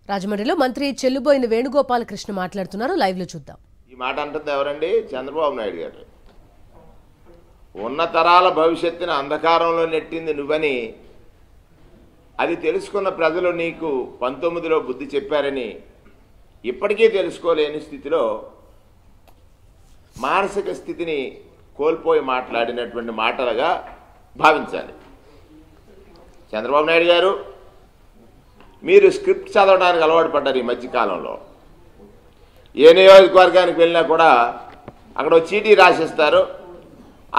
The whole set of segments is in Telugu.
రాజమండ్రిలో మంత్రి చెల్లుబోయిన వేణుగోపాలకృష్ణ మాట్లాడుతున్నారు. లైవ్ లో చూద్దాం. ఈ మాట అంటుంది ఎవరండి? చంద్రబాబు నాయుడు గారు. ఉన్న తరాల భవిష్యత్తును అంధకారంలో నెట్టింది నువ్వని, అది తెలుసుకున్న ప్రజలు నీకు 19లో బుద్ధి చెప్పారని ఇప్పటికీ తెలుసుకోలేని స్థితిలో మానసిక స్థితిని కోల్పోయి మాట్లాడినటువంటి మాటలుగా భావించాలి. చంద్రబాబు నాయుడు గారు, మీరు స్క్రిప్ట్ చదవడానికి అలవాటు పడ్డారు ఈ మధ్యకాలంలో. ఏ నియోజకవర్గానికి వెళ్ళినా కూడా అక్కడ చీటీ రాసిస్తారు.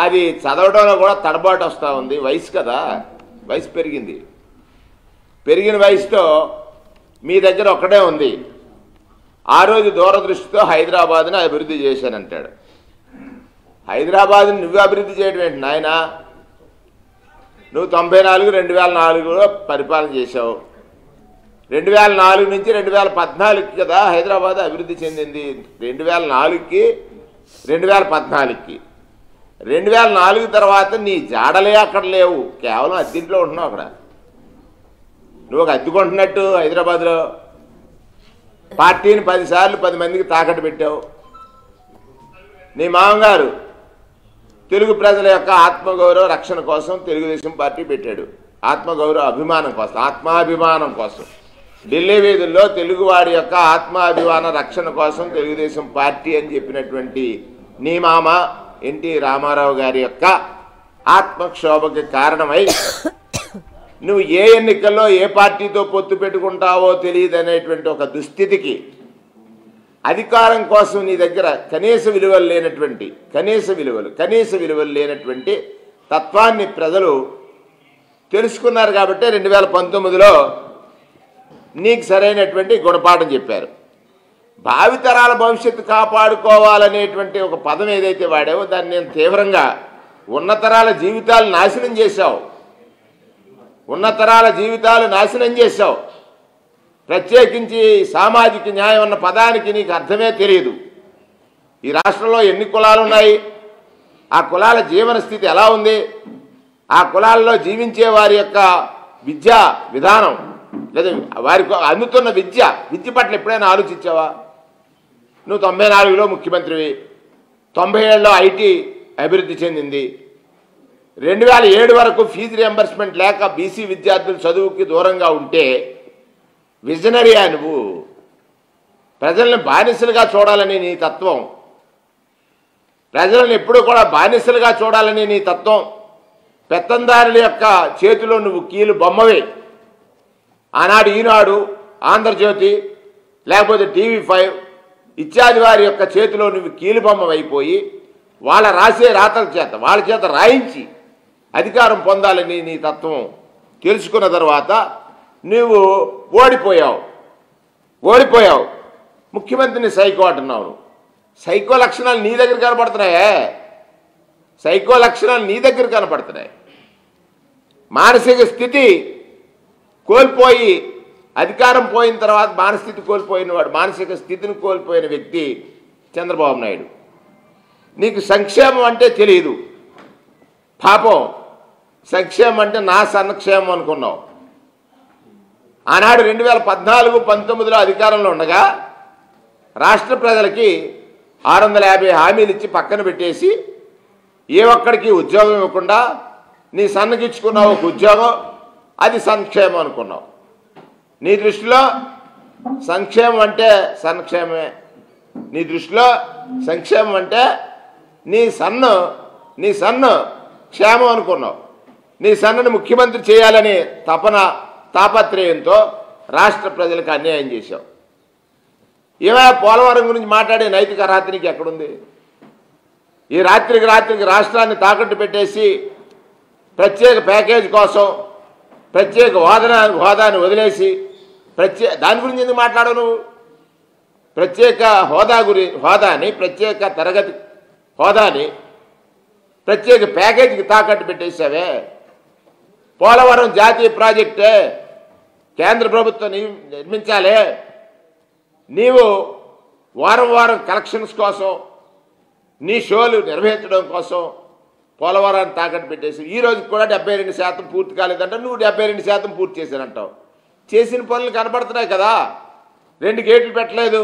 అది చదవడంలో కూడా తడబాటు వస్తూ ఉంది. వయసు కదా, వయసు పెరిగింది. పెరిగిన వయసుతో మీ దగ్గర ఒక్కడే ఉంది. ఆ రోజు దూరదృష్టితో హైదరాబాద్ని అభివృద్ధి చేశానంటాడు. హైదరాబాద్ని నువ్వు అభివృద్ధి చేయడం ఏంటి నాయన? నువ్వు 94, 2004లో పరిపాలన చేశావు. 2004 నుంచి 2014కి కదా హైదరాబాద్ అభివృద్ధి చెందింది. 2004కి 2014కి 2004 తర్వాత నీ జాడలే అక్కడ లేవు. కేవలం అద్దెంట్లో ఉంటున్నావు. అక్కడ నువ్వు ఒక అద్దెకుంటున్నట్టు హైదరాబాద్లో పార్టీని 10 సార్లు 10 మందికి తాకట్టు పెట్టావు. నీ మామగారు తెలుగు ప్రజల యొక్క ఆత్మగౌరవ రక్షణ కోసం తెలుగుదేశం పార్టీ పెట్టాడు. ఆత్మగౌరవ అభిమానం కోసం, ఆత్మాభిమానం కోసం, ఢిల్లీ వీధుల్లో తెలుగువాడి యొక్క ఆత్మాభిమాన రక్షణ కోసం తెలుగుదేశం పార్టీ అని చెప్పినటువంటి నీ మామ ఎన్టీ రామారావు గారి యొక్క ఆత్మక్షోభకి కారణమై నువ్వు ఏ ఎన్నికల్లో ఏ పార్టీతో పొత్తు పెట్టుకుంటావో తెలియదు అనేటువంటి ఒక దుస్థితికి, అధికారం కోసం నీ దగ్గర కనీస విలువలు లేనటువంటి తత్వాన్ని ప్రజలు తెలుసుకున్నారు. కాబట్టి 2019లో నీకు సరైనటువంటి గుణపాఠం చెప్పారు. భావితరాల భవిష్యత్తు కాపాడుకోవాలనేటువంటి ఒక పదం ఏదైతే వాడావో దాన్ని నేను తీవ్రంగా, ఉన్నతరాల జీవితాలు నాశనం చేశావు. ఉన్నతరాల జీవితాలు నాశనం చేశావు. ప్రత్యేకించి సామాజిక న్యాయం అన్న పదానికి నీకు అర్థమే తెలియదు. ఈ రాష్ట్రంలో ఎన్ని కులాలు ఉన్నాయి? ఆ కులాల జీవన స్థితి ఎలా ఉంది? ఆ కులాల్లో జీవించే వారి యొక్క విద్యా విధానం, లేదా వారికి అందుతున్న విద్య పట్ల ఎప్పుడైనా ఆలోచించావా? నువ్వు 94లో ముఖ్యమంత్రివి. 97లో ఐటీ అభివృద్ధి చెందింది. 2007 వరకు ఫీజు రియంబర్స్మెంట్ లేక బీసీ విద్యార్థులు చదువుకి దూరంగా ఉంటే విజనరీయా నువ్వు? ప్రజల్ని బానిసలుగా చూడాలని నీ తత్వం, ప్రజలను ఎప్పుడూ కూడా బానిసలుగా చూడాలని నీ తత్వం, పెత్తందారుల యొక్క చేతిలో నువ్వు కీలు బొమ్మవే. ఆనాడు ఈనాడు, ఆంధ్రజ్యోతి, లేకపోతే TV5 ఇత్యాది వారి యొక్క చేతిలో నువ్వు కీలుబొమ్మవైపోయి వాళ్ళ రాసే రాతల చేత, వాళ్ళ చేత రాయించి అధికారం పొందాలని నీ తత్వం తెలుసుకున్న తర్వాత నువ్వు ఓడిపోయావు. ముఖ్యమంత్రిని సైకో అంటున్నావు. సైకో లక్షణాలు నీ దగ్గర కనపడుతున్నాయి. మానసిక స్థితి కోల్పోయి, అధికారం పోయిన తర్వాత మానసిక స్థితిని కోల్పోయిన వ్యక్తి చంద్రబాబు నాయుడు. నీకు సంక్షేమం అంటే తెలియదు. పాపం, సంక్షేమం అంటే నా సన్నక్షేమం అనుకున్నావు. ఆనాడు 2014, 19లో అధికారంలో ఉండగా రాష్ట్ర ప్రజలకి 650 హామీలు ఇచ్చి పక్కన పెట్టేసి ఏ ఒక్కడికి ఉద్యోగం ఇవ్వకుండా నీ సన్నగిచ్చుకున్నావు ఒక ఉద్యోగం, అది సంక్షేమం అనుకున్నావు. నీ దృష్టిలో సంక్షేమం అంటే సంక్షేమమే. నీ దృష్టిలో సంక్షేమం అంటే నీ సన్ను క్షేమం అనుకున్నావు. నీ సన్నను ముఖ్యమంత్రి చేయాలని తాపత్రయంతో రాష్ట్ర ప్రజలకు అన్యాయం చేశావు. ఏమైనా పోలవరం గురించి మాట్లాడే నైతిక అర్హత నీకు ఎక్కడుంది? ఈ రాత్రికి రాష్ట్రాన్ని తాకట్టు పెట్టేసి ప్రత్యేక ప్యాకేజ్ కోసం ప్రత్యేక హోదాని వదిలేసి దాని గురించి ఎందుకు మాట్లాడవు నువ్వు? ప్రత్యేక హోదాని, ప్రత్యేక తరగతి హోదాని ప్రత్యేక ప్యాకేజీకి తాకట్టు పెట్టేసావే. పోలవరం జాతీయ ప్రాజెక్టే కేంద్ర ప్రభుత్వం నిర్మించాలి. నీవు వారం కలెక్షన్స్ కోసం, నీ షోలు నిర్వహించడం కోసం పోలవరాన్ని తాకట్టు పెట్టేసి ఈ రోజు కూడా 72% పూర్తి కాలేదంట. నువ్వు 72% పూర్తి చేశానంటావు. చేసిన పనులు కనబడుతున్నాయి కదా. 2 గేట్లు పెట్టలేదు.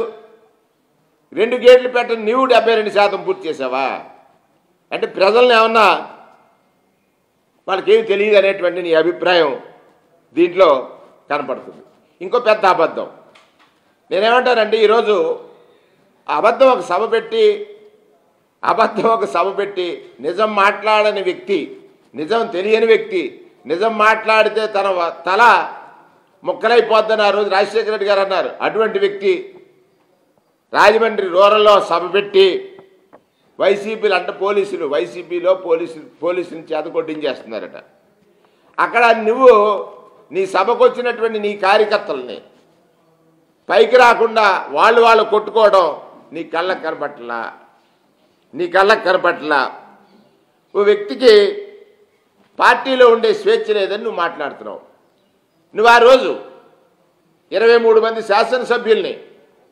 2 గేట్లు పెట్టని నీవు 72% పూర్తి చేసావా? అంటే ప్రజల్ని ఏమన్నా వాళ్ళకేమి తెలియదు అనేటువంటి నీ అభిప్రాయం దీంట్లో కనపడుతుంది. ఇంకో పెద్ద అబద్ధం. నేనేమంటానంటే ఈరోజు అబద్ధం ఒక సభ పెట్టి నిజం మాట్లాడని వ్యక్తి, నిజం తెలియని వ్యక్తి, నిజం మాట్లాడితే తన తల ముక్కలైపోద్దని ఆ రోజు రాజశేఖర రెడ్డి గారు అన్నారు. అటువంటి వ్యక్తి రాజమండ్రి రూరల్లో సభ పెట్టి వైసీపీలు అంటే వైసీపీలో పోలీసులు చేత కొట్టించేస్తున్నారట. అక్కడ నువ్వు నీ సభకు వచ్చినటువంటి నీ కార్యకర్తల్ని పైకి రాకుండా వాళ్ళు కొట్టుకోవడం నీ కళ్ళకు కనపట్లా. ఓ వ్యక్తికి పార్టీలో ఉండే స్వేచ్ఛ లేదని నువ్వు మాట్లాడుతున్నావు. నువ్వు ఆ రోజు 23 మంది శాసనసభ్యుల్ని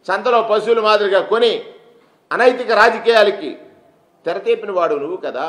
సంతలో పశువుల మాదిరిగా కొని అనైతిక రాజకీయాలకి తెరతీపిన వాడు నువ్వు కదా.